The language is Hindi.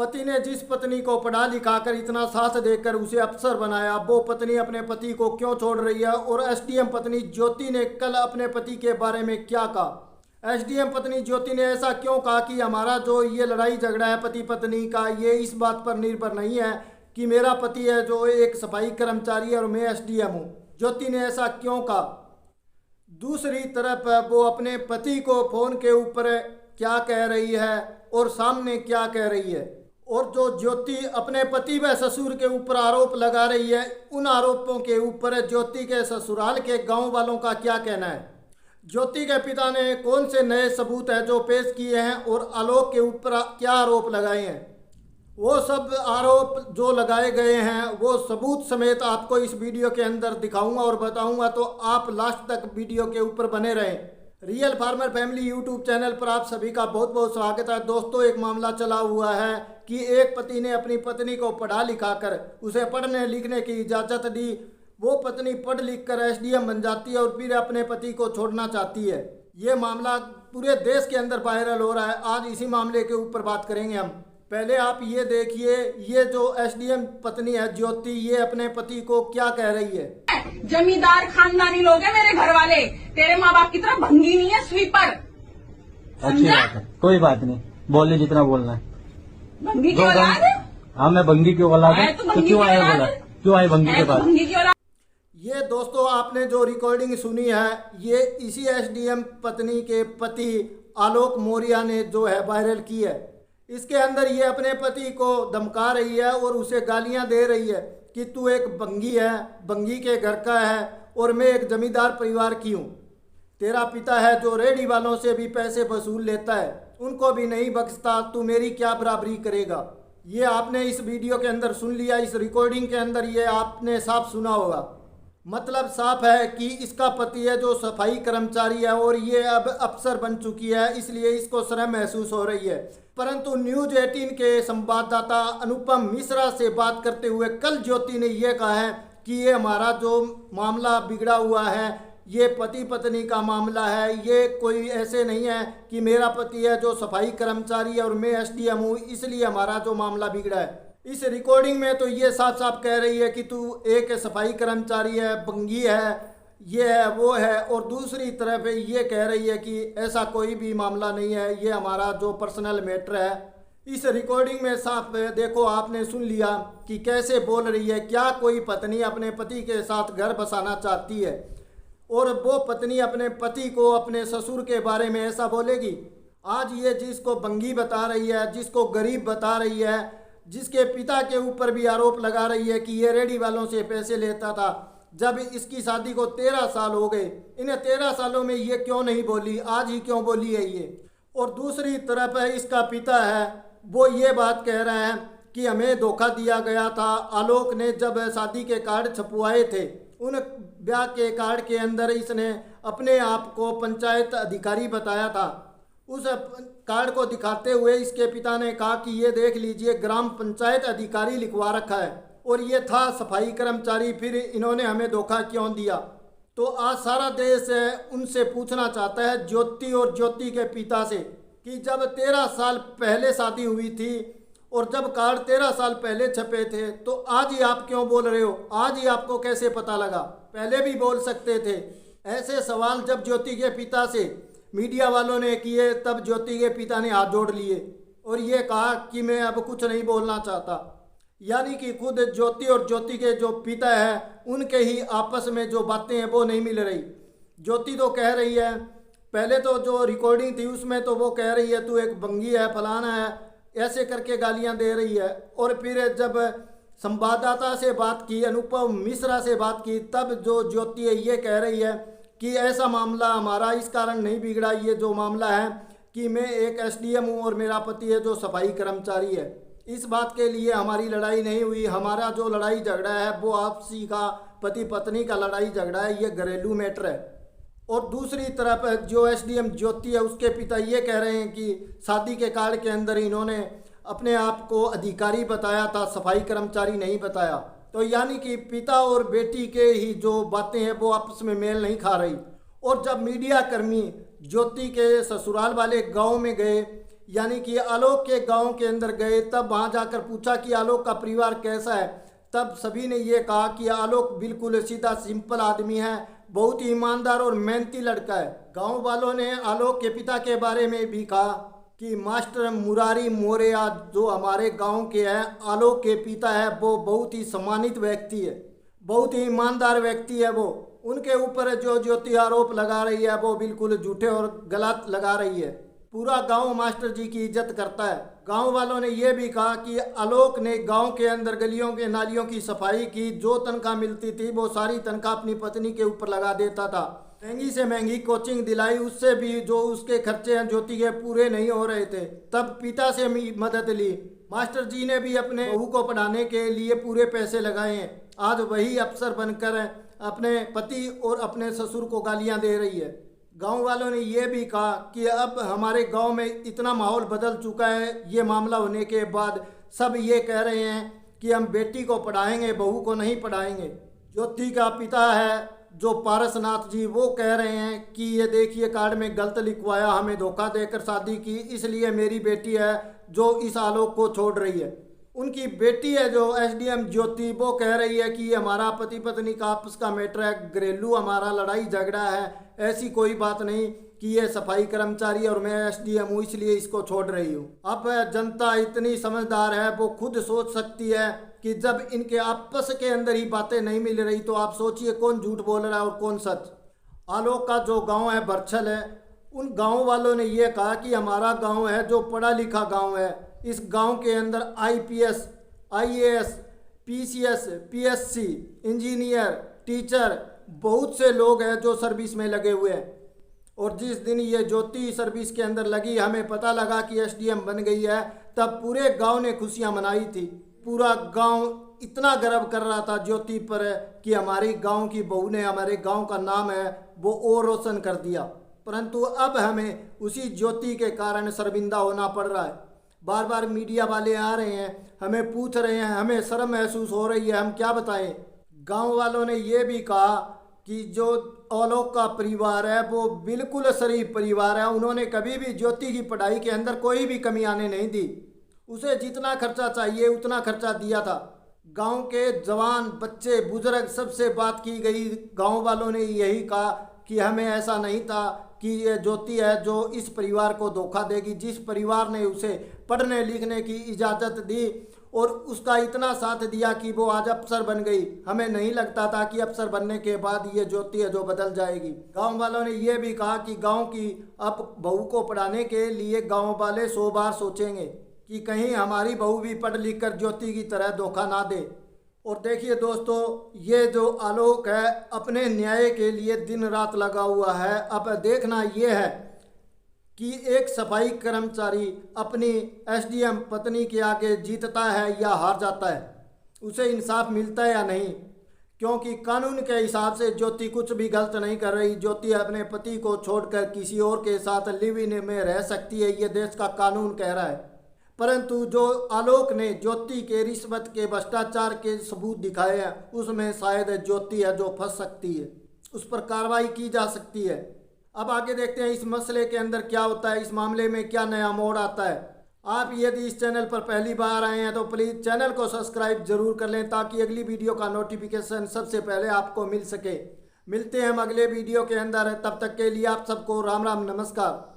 पति ने जिस पत्नी को पढ़ा लिखा कर इतना साथ देकर उसे अफसर बनाया, वो पत्नी अपने पति को क्यों छोड़ रही है? और एसडीएम पत्नी ज्योति ने कल अपने पति के बारे में क्या कहा? एसडीएम पत्नी ज्योति ने ऐसा क्यों कहा कि हमारा जो ये लड़ाई झगड़ा है पति पत्नी का, ये इस बात पर निर्भर नहीं है कि मेरा पति है जो एक सफाई कर्मचारी है और मैं एसडीएम हूँ। ज्योति ने ऐसा क्यों कहा? दूसरी तरफ वो अपने पति को फोन के ऊपर क्या कह रही है और सामने क्या कह रही है। और जो ज्योति अपने पति व ससुर के ऊपर आरोप लगा रही है, उन आरोपों के ऊपर ज्योति के ससुराल के गांव वालों का क्या कहना है? ज्योति के पिता ने कौन से नए सबूत है जो पेश किए हैं और आलोक के ऊपर क्या आरोप लगाए हैं? वो सब आरोप जो लगाए गए हैं वो सबूत समेत आपको इस वीडियो के अंदर दिखाऊंगा और बताऊंगा, तो आप लास्ट तक वीडियो के ऊपर बने रहें। Real farmer family YouTube channel पर आप सभी का बहुत बहुत स्वागत है। दोस्तों, एक मामला चला हुआ है कि एक पति ने अपनी पत्नी को पढ़ा लिखा कर उसे पढ़ने लिखने की इजाज़त दी। वो पत्नी पढ़ लिख कर एसडीएम बन जाती है और फिर अपने पति को छोड़ना चाहती है। ये मामला पूरे देश के अंदर वायरल हो रहा है। आज इसी मामले के ऊपर बात करेंगे हम। पहले आप ये देखिए, ये जो एसडीएम पत्नी है ज्योति, ये अपने पति को क्या कह रही है। जमींदार खानदानी लोग हैं मेरे घर वाले, तेरे माँ बाप की तरह भंगी नहीं है, स्वीपर। अच्छी बात है, कोई बात नहीं, बोले जितना बोलना है। भंगी की औलाद है? हाँ, मैं भंगी की औलाद है, तो तो क्यों आए बोला, क्यों आए भंगी के पास? भंगी की औलाद। ये दोस्तों आपने जो रिकॉर्डिंग सुनी है, ये इसी एसडीएम पत्नी के पति आलोक मौर्य ने जो है वायरल की है। इसके अंदर ये अपने पति को धमका रही है और उसे गालियां दे रही है कि तू एक बंगी है, बंगी के घर का है और मैं एक जमींदार परिवार की हूँ। तेरा पिता है जो रेडी वालों से भी पैसे वसूल लेता है, उनको भी नहीं बख्शता, तू मेरी क्या बराबरी करेगा। ये आपने इस वीडियो के अंदर सुन लिया, इस रिकॉर्डिंग के अंदर ये आपने साफ सुना होगा। मतलब साफ है कि इसका पति है जो सफाई कर्मचारी है और ये अब अफसर बन चुकी है, इसलिए इसको शर्म महसूस हो रही है। परंतु न्यूज 18 के संवाददाता अनुपम मिश्रा से बात करते हुए कल ज्योति ने यह कहा है कि ये हमारा जो मामला बिगड़ा हुआ है ये पति पत्नी का मामला है। ये कोई ऐसे नहीं है कि मेरा पति है जो सफाई कर्मचारी है और मैं एसडीएम हूँ, इसलिए हमारा जो मामला बिगड़ा है। इस रिकॉर्डिंग में तो ये साफ साफ कह रही है कि तू एक सफाई कर्मचारी है, बंगी है, ये है वो है। और दूसरी तरफ ये कह रही है कि ऐसा कोई भी मामला नहीं है, ये हमारा जो पर्सनल मैटर है। इस रिकॉर्डिंग में साफ देखो, आपने सुन लिया कि कैसे बोल रही है। क्या कोई पत्नी अपने पति के साथ घर बसाना चाहती है और वो पत्नी अपने पति को अपने ससुर के बारे में ऐसा बोलेगी? आज ये जिसको बंगी बता रही है, जिसको गरीब बता रही है, जिसके पिता के ऊपर भी आरोप लगा रही है कि ये रेडी वालों से पैसे लेता था, जब इसकी शादी को 13 साल हो गए, इन्हें 13 सालों में ये क्यों नहीं बोली, आज ही क्यों बोली है ये? और दूसरी तरफ इसका पिता है, वो ये बात कह रहे हैं कि हमें धोखा दिया गया था। आलोक ने जब शादी के कार्ड छपवाए थे, उन ब्याह के कार्ड के अंदर इसने अपने आप को पंचायत अधिकारी बताया था। उस कार्ड को दिखाते हुए इसके पिता ने कहा कि ये देख लीजिए, ग्राम पंचायत अधिकारी लिखवा रखा है और ये था सफाई कर्मचारी, फिर इन्होंने हमें धोखा क्यों दिया? तो आज सारा देश उनसे पूछना चाहता है, ज्योति और ज्योति के पिता से, कि जब 13 साल पहले शादी हुई थी और जब कार्ड 13 साल पहले छपे थे, तो आज ही आप क्यों बोल रहे हो? आज ही आपको कैसे पता लगा? पहले भी बोल सकते थे। ऐसे सवाल जब ज्योति के पिता से मीडिया वालों ने किए, तब ज्योति के पिता ने हाथ जोड़ लिए और ये कहा कि मैं अब कुछ नहीं बोलना चाहता। यानी कि खुद ज्योति और ज्योति के जो पिता है उनके ही आपस में जो बातें हैं वो नहीं मिल रही। ज्योति तो कह रही है, पहले तो जो रिकॉर्डिंग थी उसमें तो वो कह रही है तू एक बंगी है, फलाना है, ऐसे करके गालियां दे रही है। और फिर जब संवाददाता से बात की, अनुपम मिश्रा से बात की, तब जो ज्योति है ये कह रही है कि ऐसा मामला हमारा इस कारण नहीं बिगड़ा। ये जो मामला है कि मैं एक एसडीएम हूँ और मेरा पति है जो सफाई कर्मचारी है, इस बात के लिए हमारी लड़ाई नहीं हुई। हमारा जो लड़ाई झगड़ा है वो आपसी का, पति पत्नी का लड़ाई झगड़ा है, ये घरेलू मैटर है। और दूसरी तरफ जो एसडीएम ज्योति है उसके पिता ये कह रहे हैं कि शादी के कार्ड के अंदर इन्होंने अपने आप को अधिकारी बताया था, सफाई कर्मचारी नहीं बताया। तो यानी कि पिता और बेटी के ही जो बातें हैं वो आपस में मेल नहीं खा रही। और जब मीडिया कर्मी ज्योति के ससुराल वाले गांव में गए, यानी कि आलोक के गांव के अंदर गए, तब वहां जाकर पूछा कि आलोक का परिवार कैसा है। तब सभी ने ये कहा कि आलोक बिल्कुल सीधा सिंपल आदमी है, बहुत ही ईमानदार और मेहनती लड़का है। गांव वालों ने आलोक के पिता के बारे में भी कहा कि मास्टर मुरारी मौर्य जो हमारे गांव के हैं, आलोक के पिता है, वो बहुत ही सम्मानित व्यक्ति है, बहुत ही ईमानदार व्यक्ति है। वो उनके ऊपर जो ज्योति आरोप लगा रही है वो बिल्कुल झूठे और गलत लगा रही है। पूरा गांव मास्टर जी की इज्जत करता है। गांव वालों ने यह भी कहा कि आलोक ने गांव के अंदर गलियों के नालियों की सफाई की, जो तनख्वाह मिलती थी वो सारी तनख्वाह अपनी पत्नी के ऊपर लगा देता था। महंगी से महंगी कोचिंग दिलाई, उससे भी जो उसके खर्चे हैं ज्योति के पूरे नहीं हो रहे थे। तब पिता से मदद ली। मास्टर जी ने भी अपने बहू को पढ़ाने के लिए पूरे पैसे लगाए हैं। आज वही अफसर बनकर अपने पति और अपने ससुर को गालियां दे रही है। गांव वालों ने यह भी कहा कि अब हमारे गांव में इतना माहौल बदल चुका है, ये मामला होने के बाद सब ये कह रहे हैं कि हम बेटी को पढ़ाएंगे, बहू को नहीं पढ़ाएंगे। ज्योति का पिता है जो पारसनाथ जी, वो कह रहे हैं कि ये देखिए कार्ड में गलत लिखवाया, हमें धोखा देकर शादी की, इसलिए मेरी बेटी है जो इस आलोक को छोड़ रही है। उनकी बेटी है जो एसडीएम ज्योति, वो कह रही है कि हमारा पति पत्नी का आपस का मैटर है, घरेलू हमारा लड़ाई झगड़ा है, ऐसी कोई बात नहीं कि ये सफाई कर्मचारी और मैं एसडीएम हूँ इसलिए इसको छोड़ रही हूँ। अब जनता इतनी समझदार है, वो खुद सोच सकती है कि जब इनके आपस के अंदर ही बातें नहीं मिल रही तो आप सोचिए कौन झूठ बोल रहा है और कौन सच। आलोक का जो गांव है बरछल है, उन गांव वालों ने ये कहा कि हमारा गांव है जो पढ़ा लिखा गांव है, इस गांव के अंदर IPS, IAS, PCS, PSC, engineer, teacher, बहुत से लोग हैं जो सर्विस में लगे हुए हैं। और जिस दिन ये ज्योति सर्विस के अंदर लगी, हमें पता लगा कि एसडीएम बन गई है, तब पूरे गांव ने खुशियां मनाई थी। पूरा गांव इतना गर्व कर रहा था ज्योति पर कि हमारी गांव की बहू ने हमारे गांव का नाम है वो और रोशन कर दिया। परंतु अब हमें उसी ज्योति के कारण शर्मिंदा होना पड़ रहा है। बार बार मीडिया वाले आ रहे हैं, हमें पूछ रहे हैं, हमें शर्म महसूस हो रही है, हम क्या बताएं। गांव वालों ने ये भी कहा कि जो आलोक का परिवार है वो बिल्कुल शरीफ परिवार है, उन्होंने कभी भी ज्योति की पढ़ाई के अंदर कोई भी कमी आने नहीं दी, उसे जितना खर्चा चाहिए उतना खर्चा दिया था। गांव के जवान, बच्चे, बुजुर्ग सबसे बात की गई, गांव वालों ने यही कहा कि हमें ऐसा नहीं था कि ये ज्योति है जो इस परिवार को धोखा देगी। जिस परिवार ने उसे पढ़ने लिखने की इजाज़त दी और उसका इतना साथ दिया कि वो आज अफसर बन गई, हमें नहीं लगता था कि अफसर बनने के बाद ये ज्योति है जो बदल जाएगी। गांव वालों ने ये भी कहा कि गांव की अब बहू को पढ़ाने के लिए गांव वाले 100 बार सोचेंगे कि कहीं हमारी बहू भी पढ़ लिख कर ज्योति की तरह धोखा ना दे। और देखिए दोस्तों, ये जो आलोक है अपने न्याय के लिए दिन रात लगा हुआ है। अब देखना ये है कि एक सफाई कर्मचारी अपनी एसडीएम पत्नी के आगे जीतता है या हार जाता है, उसे इंसाफ मिलता है या नहीं। क्योंकि कानून के हिसाब से ज्योति कुछ भी गलत नहीं कर रही। ज्योति अपने पति को छोड़कर किसी और के साथ लिव इन में रह सकती है, ये देश का कानून कह रहा है। परंतु जो आलोक ने ज्योति के रिश्वत के भ्रष्टाचार के सबूत दिखाए हैं, उसमें शायद ज्योति है जो फंस सकती है, उस पर कार्रवाई की जा सकती है। अब आगे देखते हैं इस मसले के अंदर क्या होता है, इस मामले में क्या नया मोड़ आता है। आप यदि इस चैनल पर पहली बार आए हैं तो प्लीज़ चैनल को सब्सक्राइब जरूर कर लें ताकि अगली वीडियो का नोटिफिकेशन सबसे पहले आपको मिल सके। मिलते हैं हम अगले वीडियो के अंदर, तब तक के लिए आप सबको राम राम, नमस्कार।